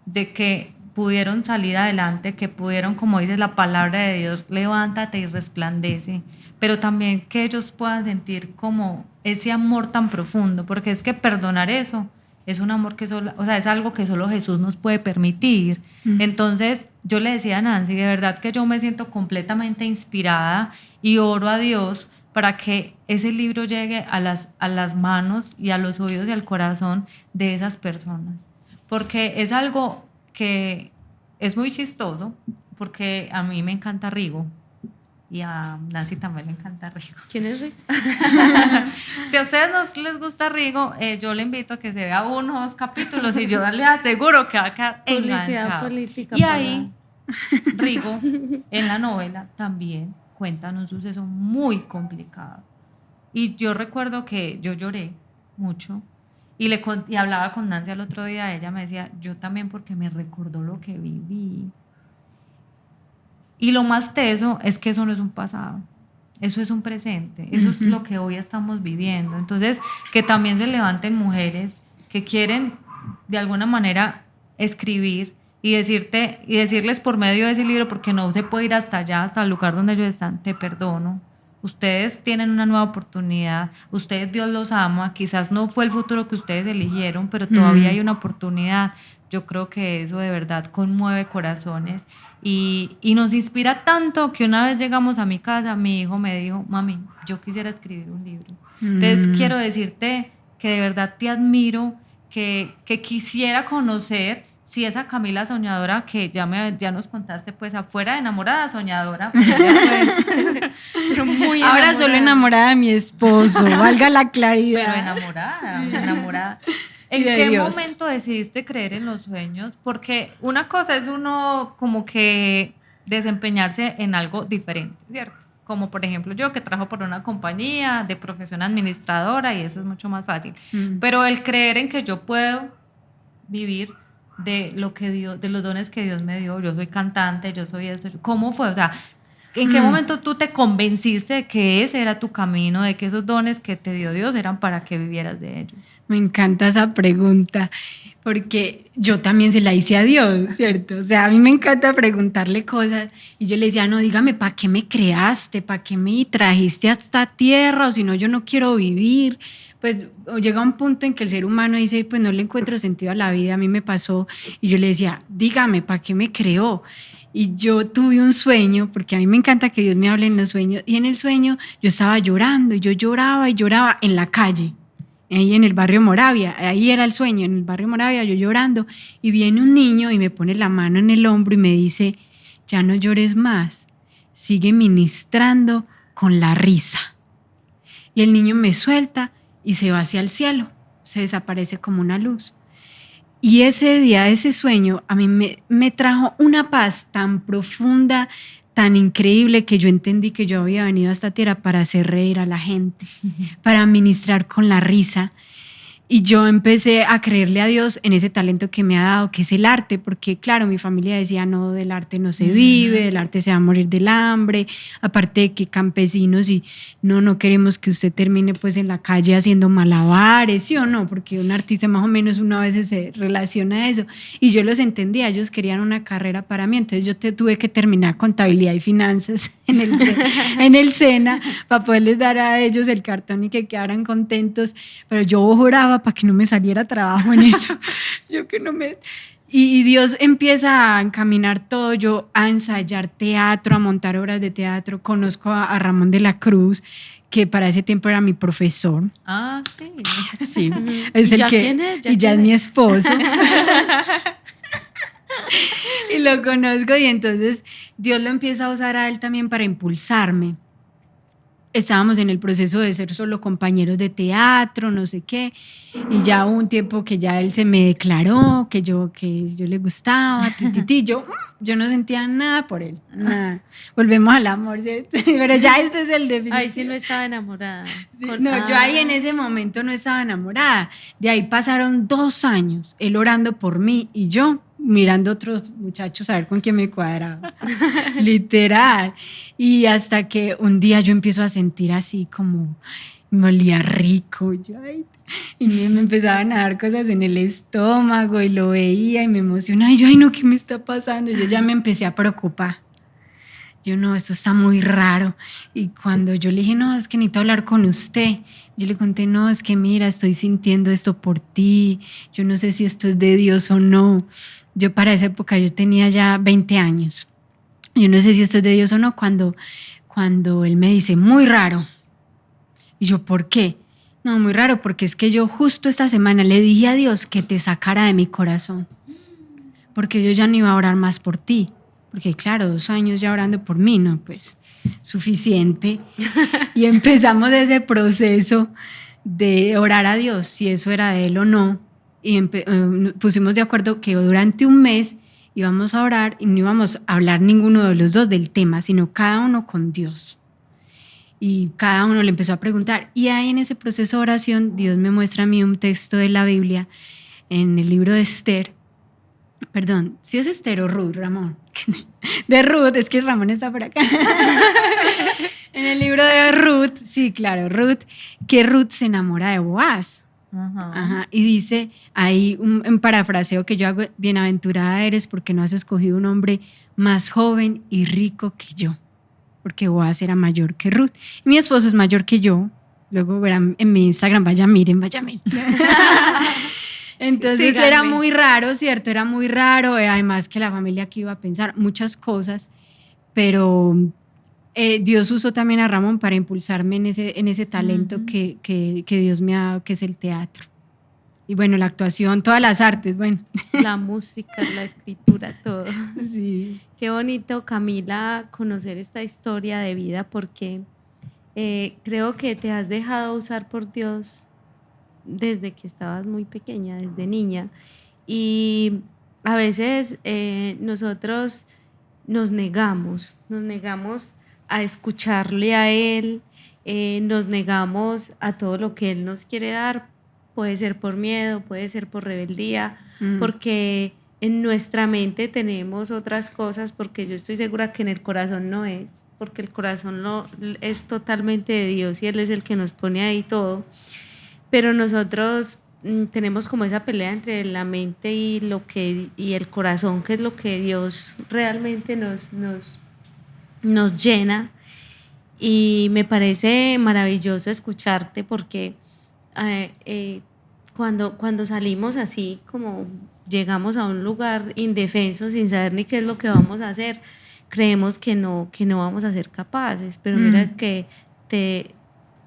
de que pudieron salir adelante, que pudieron, como dice la palabra de Dios, levántate y resplandece, pero también que ellos puedan sentir como ese amor tan profundo, porque es que perdonar eso es un amor que solo, o sea, es algo que solo Jesús nos puede permitir. Entonces yo le decía a Nancy, de verdad que yo me siento completamente inspirada y oro a Dios para que ese libro llegue a las manos y a los oídos y al corazón de esas personas, porque es algo que es muy chistoso, porque a mí me encanta Rigo y a Nancy también le encanta Rigo. ¿Quién es Rigo? Si a ustedes no les gusta Rigo, yo le invito a que se vea uno o dos capítulos y yo les aseguro que va a quedar enganchado. Política y ahí Rigo en la novela también cuentan un suceso muy complicado, y yo recuerdo que yo lloré mucho. Y hablaba con Nancy el otro día, ella me decía, yo también, porque me recordó lo que viví. Y lo más teso es que eso no es un pasado, eso es un presente, eso es lo que hoy estamos viviendo. Entonces, que también se levanten mujeres que quieren de alguna manera escribir y decirles por medio de ese libro, porque no se puede ir hasta allá, hasta el lugar donde ellos están, te perdono. Ustedes tienen una nueva oportunidad, ustedes, Dios los ama, quizás no fue el futuro que ustedes eligieron, pero todavía hay una oportunidad. Yo creo que eso de verdad conmueve corazones y nos inspira tanto que una vez llegamos a mi casa, mi hijo me dijo, mami, yo quisiera escribir un libro. Entonces quiero decirte que de verdad te admiro, que quisiera conocer si esa Camila soñadora que ya nos contaste, pues afuera de enamorada, soñadora, pero muy enamorada. Ahora solo enamorada de mi esposo, valga la claridad. Pero enamorada, sí. Enamorada. ¿En qué momento decidiste creer en los sueños? Porque una cosa es uno como que desempeñarse en algo diferente, ¿cierto? Como por ejemplo yo, que trabajo por una compañía de profesión administradora, y eso es mucho más fácil. Pero el creer en que yo puedo vivir de lo que Dios, de los dones que Dios me dio, yo soy cantante, yo soy esto, ¿cómo fue? O sea, ¿en qué momento tú te convenciste de que ese era tu camino, de que esos dones que te dio Dios eran para que vivieras de ellos? Me encanta esa pregunta, porque yo también se la hice a Dios, ¿cierto? O sea, a mí me encanta preguntarle cosas, y yo le decía, no, dígame, ¿para qué me creaste? ¿Para qué me trajiste a esta tierra? O si no, yo no quiero vivir. Pues llega un punto en que el ser humano dice, pues no le encuentro sentido a la vida. A mí me pasó, y yo le decía, dígame, ¿para qué me creó? Y yo tuve un sueño, porque a mí me encanta que Dios me hable en los sueños, y en el sueño yo estaba llorando, y yo lloraba y lloraba en la calle, ahí en el barrio Moravia. Ahí era el sueño, en el barrio Moravia, yo llorando, y viene un niño y me pone la mano en el hombro y me dice, ya no llores más, sigue ministrando con la risa. Y el niño me suelta y se va hacia el cielo, se desaparece como una luz. Y ese día, ese sueño, a mí me trajo una paz tan profunda, tan increíble, que yo entendí que yo había venido a esta tierra para hacer reír a la gente, para ministrar con la risa. Y yo empecé a creerle a Dios en ese talento que me ha dado, que es el arte, porque claro, mi familia decía, no, del arte no se vive, del arte se va a morir del hambre, aparte de que campesinos y no queremos que usted termine pues en la calle haciendo malabares, ¿sí o no? Porque un artista más o menos uno a veces se relaciona a eso. Y yo los entendía, ellos querían una carrera para mí, entonces yo tuve que terminar contabilidad y finanzas en el SENA para poderles dar a ellos el cartón y que quedaran contentos, pero yo juraba para que no me saliera trabajo en eso. Yo que no me... Y Dios empieza a encaminar todo, yo a ensayar teatro, a montar obras de teatro. Conozco a Ramón de la Cruz, que para ese tiempo era mi profesor. Ah, sí. Sí, es el que... Y ya es mi esposo. Y lo conozco y entonces Dios lo empieza a usar a él también para impulsarme. Estábamos en el proceso de ser solo compañeros de teatro, no sé qué, y ya hubo un tiempo que ya él se me declaró que yo le gustaba, yo no sentía nada por él, nada. Volvemos al amor, ¿cierto? Pero ya este es el definitivo. Ahí sí no estaba enamorada. Sí, yo ahí en ese momento no estaba enamorada. De ahí pasaron 2 años, él orando por mí y yo mirando a otros muchachos a ver con quién me cuadraba. Literal. Y hasta que un día yo empiezo a sentir así como me olía rico. Y me empezaban a dar cosas en el estómago y lo veía y me emocionaba. Y yo, ay no, ¿qué me está pasando? Y yo ya me empecé a preocupar. Yo, no, esto está muy raro. Y cuando yo le dije, no, es que necesito hablar con usted, yo le conté, no, es que mira, estoy sintiendo esto por ti, yo no sé si esto es de Dios o no. Yo para esa época yo tenía ya 20 años. Yo no sé si esto es de Dios o no, cuando él me dice, muy raro. Y yo, ¿por qué? No, muy raro, porque es que yo justo esta semana le dije a Dios que te sacara de mi corazón, porque yo ya no iba a orar más por ti. Porque claro, 2 años ya orando por mí, no, pues suficiente. Y empezamos ese proceso de orar a Dios, si eso era de Él o no. Y pusimos de acuerdo que durante un mes íbamos a orar y no íbamos a hablar ninguno de los dos del tema, sino cada uno con Dios. Y cada uno le empezó a preguntar. Y ahí en ese proceso de oración, Dios me muestra a mí un texto de la Biblia en el libro de Esther. Perdón, si es Esther o Ruth, Ramón. De Ruth, es que Ramón está por acá. En el libro de Ruth, sí, claro, Ruth, que Ruth se enamora de Boaz. Ajá, y dice ahí un parafraseo que yo hago, bienaventurada eres porque no has escogido un hombre más joven y rico que yo, porque Boaz era mayor que Ruth. Y mi esposo es mayor que yo, luego verán en mi Instagram, vaya miren. Entonces síganme. Era muy raro, ¿cierto? Era muy raro, además que la familia que iba a pensar muchas cosas, pero Dios usó también a Ramón para impulsarme en ese talento que Dios me ha dado, que es el teatro. Y bueno, la actuación, todas las artes, bueno. La música, la escritura, todo. Sí. Qué bonito, Camila, conocer esta historia de vida porque creo que te has dejado usar por Dios desde que estabas muy pequeña, desde niña. Y a veces nosotros nos negamos a escucharle a Él, nos negamos a todo lo que Él nos quiere dar, puede ser por miedo, puede ser por rebeldía, porque en nuestra mente tenemos otras cosas, porque yo estoy segura que en el corazón no es, porque el corazón es totalmente de Dios y Él es el que nos pone ahí todo, pero nosotros tenemos como esa pelea entre la mente y el corazón, que es lo que Dios realmente nos llena. Y me parece maravilloso escucharte porque cuando salimos así, como llegamos a un lugar indefenso sin saber ni qué es lo que vamos a hacer, creemos que no vamos a ser capaces, pero mira que te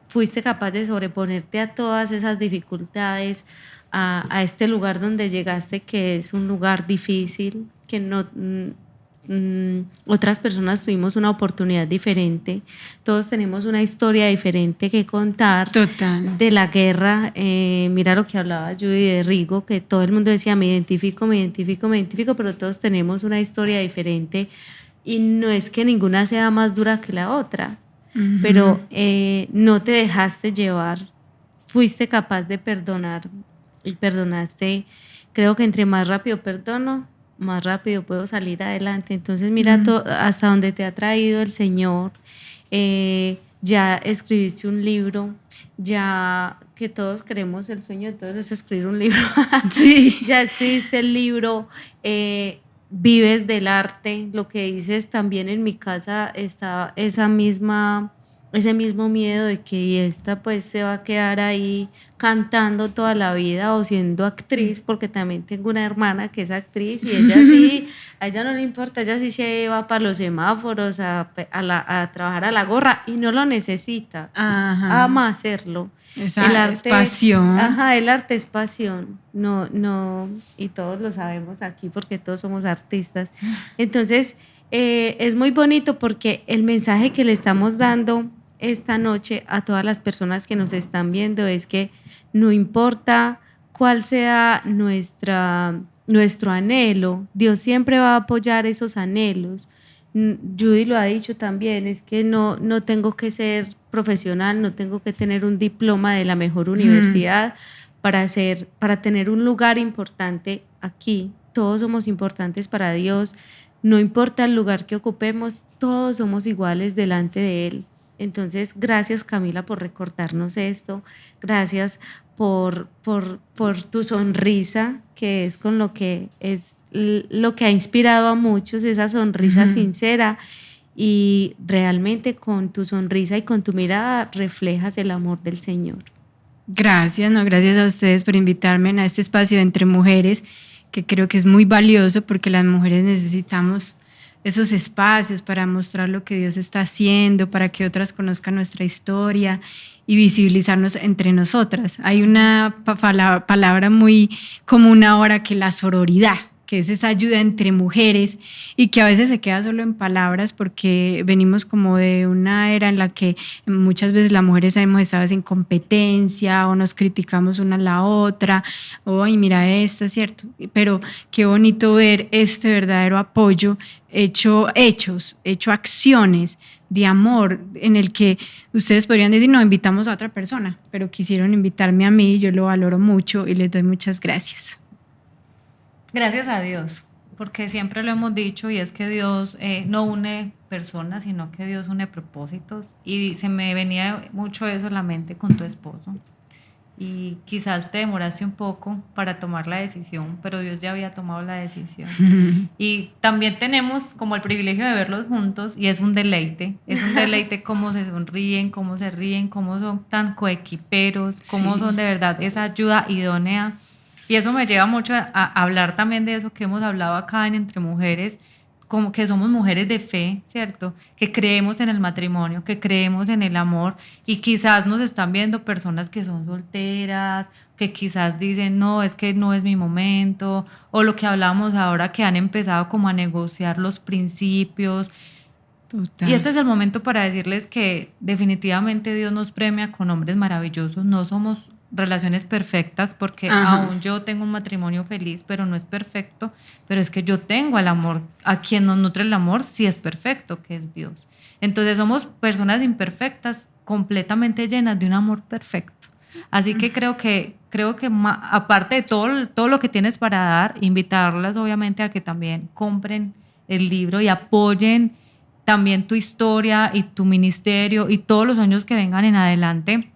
fuiste capaz de sobreponerte a todas esas dificultades, a este lugar donde llegaste, que es un lugar difícil, que no... otras personas tuvimos una oportunidad diferente, todos tenemos una historia diferente que contar. Total. De la guerra. Mira lo que hablaba Judy de Rigo, que todo el mundo decía me identifico, pero todos tenemos una historia diferente y no es que ninguna sea más dura que la otra, pero no te dejaste llevar, fuiste capaz de perdonar y perdonaste. Creo que entre más rápido perdono, más rápido puedo salir adelante. Entonces mira hasta dónde te ha traído el Señor. Ya escribiste un libro, ya que todos queremos, el sueño de todos es escribir un libro. Sí. Ya escribiste el libro, vives del arte. Lo que dices, también en mi casa está ese mismo miedo de que y esta pues se va a quedar ahí cantando toda la vida o siendo actriz, porque también tengo una hermana que es actriz y ella sí, a ella no le importa, ella sí se va para los semáforos a trabajar a la gorra y no lo necesita. Ajá. Ama hacerlo. Esa El arte es pasión. Ajá, el arte es pasión. No, y todos lo sabemos aquí porque todos somos artistas. Entonces, es muy bonito porque el mensaje que le estamos dando esta noche a todas las personas que nos están viendo es que no importa cuál sea nuestro anhelo, Dios siempre va a apoyar esos anhelos. Judy lo ha dicho también, es que no tengo que ser profesional, no tengo que tener un diploma de la mejor universidad para tener un lugar importante aquí. Todos somos importantes para Dios, no importa el lugar que ocupemos, todos somos iguales delante de Él. Entonces, gracias Camila por recordarnos esto, gracias por tu sonrisa, que es con lo que ha inspirado a muchos, esa sonrisa sincera, y realmente con tu sonrisa y con tu mirada reflejas el amor del Señor. Gracias a ustedes por invitarme a este espacio entre mujeres, que creo que es muy valioso porque las mujeres necesitamos esos espacios para mostrar lo que Dios está haciendo, para que otras conozcan nuestra historia y visibilizarnos entre nosotras. Hay una palabra muy común ahora, que la sororidad, que es esa ayuda entre mujeres y que a veces se queda solo en palabras porque venimos como de una era en la que muchas veces las mujeres hemos estado sin competencia o nos criticamos una a la otra, o ay, mira esta, ¿cierto? Pero qué bonito ver este verdadero apoyo hecho acciones de amor, en el que ustedes podrían decir, no, invitamos a otra persona, pero quisieron invitarme a mí, yo lo valoro mucho y les doy muchas gracias. Gracias a Dios, porque siempre lo hemos dicho, y es que Dios no une personas, sino que Dios une propósitos, y se me venía mucho eso a la mente con tu esposo, y quizás te demoraste un poco para tomar la decisión, pero Dios ya había tomado la decisión. Y también tenemos como el privilegio de verlos juntos, y es un deleite cómo se sonríen, cómo se ríen, cómo son tan coequiperos, cómo son de verdad esa ayuda idónea. Y eso me lleva mucho a hablar también de eso que hemos hablado acá en Entre Mujeres, como que somos mujeres de fe, ¿cierto? Que creemos en el matrimonio, que creemos en el amor, y quizás nos están viendo personas que son solteras, que quizás dicen, no, es que no es mi momento, o lo que hablamos ahora, que han empezado como a negociar los principios. Total. Y este es el momento para decirles que definitivamente Dios nos premia con hombres maravillosos. No somos relaciones perfectas, porque aún yo tengo un matrimonio feliz, pero no es perfecto, pero es que yo tengo al amor, a quien nos nutre el amor, sí es perfecto, que es Dios. Entonces somos personas imperfectas, completamente llenas de un amor perfecto. Así que creo que aparte de todo lo que tienes para dar, invitarlas obviamente a que también compren el libro y apoyen también tu historia y tu ministerio y todos los años que vengan en adelante.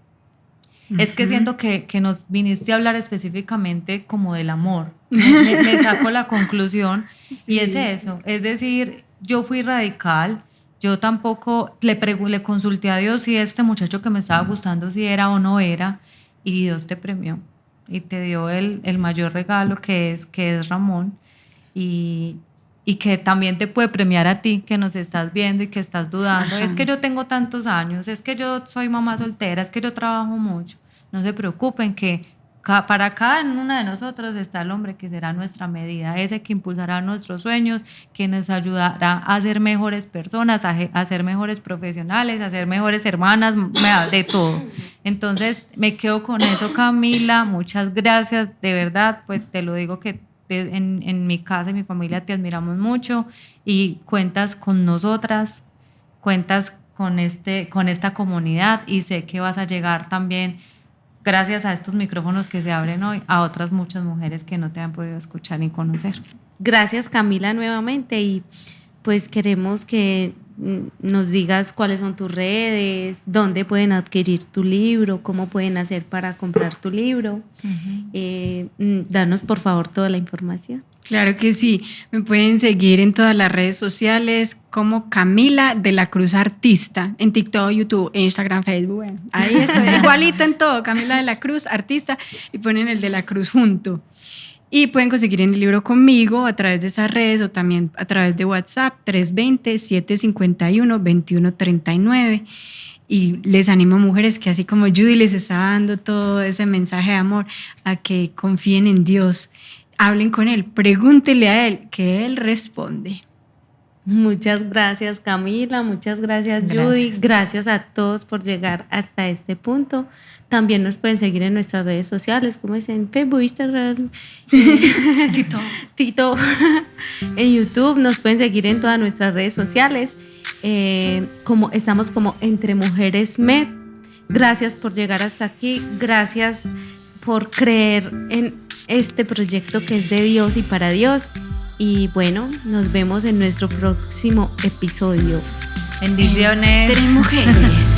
Es que siento que nos viniste a hablar específicamente como del amor. Me saco la conclusión, sí. Y es eso. Es decir, yo fui radical, yo tampoco le consulté a Dios si este muchacho que me estaba gustando si era o no era, y Dios te premió y te dio el mayor regalo que es Ramón, y que también te puede premiar a ti que nos estás viendo y que estás dudando. Es que yo tengo tantos años, es que yo soy mamá soltera, es que yo trabajo mucho. No se preocupen, que para cada una de nosotros está el hombre que será nuestra medida, ese que impulsará nuestros sueños, que nos ayudará a ser mejores personas, a ser mejores profesionales, a ser mejores hermanas, de todo. Entonces me quedo con eso, Camila, muchas gracias, de verdad, pues te lo digo que en mi casa y mi familia te admiramos mucho, y cuentas con nosotras, cuentas con esta comunidad, y sé que vas a llegar también gracias a estos micrófonos que se abren hoy, a otras muchas mujeres que no te han podido escuchar ni conocer. Gracias, Camila, nuevamente, y pues queremos que nos digas cuáles son tus redes, dónde pueden adquirir tu libro, cómo pueden hacer para comprar tu libro. Danos por favor toda la información. Claro que sí, me pueden seguir en todas las redes sociales como Camila de la Cruz Artista, en TikTok, YouTube, Instagram, Facebook, bueno, ahí estoy, igualita en todo, Camila de la Cruz Artista, y ponen el de la Cruz junto. Y pueden conseguir el libro conmigo a través de esas redes o también a través de WhatsApp 320-751-2139. Y les animo a mujeres que así como Judy les está dando todo ese mensaje de amor, a que confíen en Dios, hablen con Él, pregúntenle a Él, que Él responde. Muchas gracias, Camila, muchas gracias, Judy, gracias a todos por llegar hasta este punto. También nos pueden seguir en nuestras redes sociales, como es en Facebook, Instagram, Tito, en YouTube. Nos pueden seguir en todas nuestras redes sociales. Estamos como Entre Mujeres Med. Gracias por llegar hasta aquí. Gracias por creer en este proyecto que es de Dios y para Dios. Y bueno, nos vemos en nuestro próximo episodio. Bendiciones. Entre Mujeres.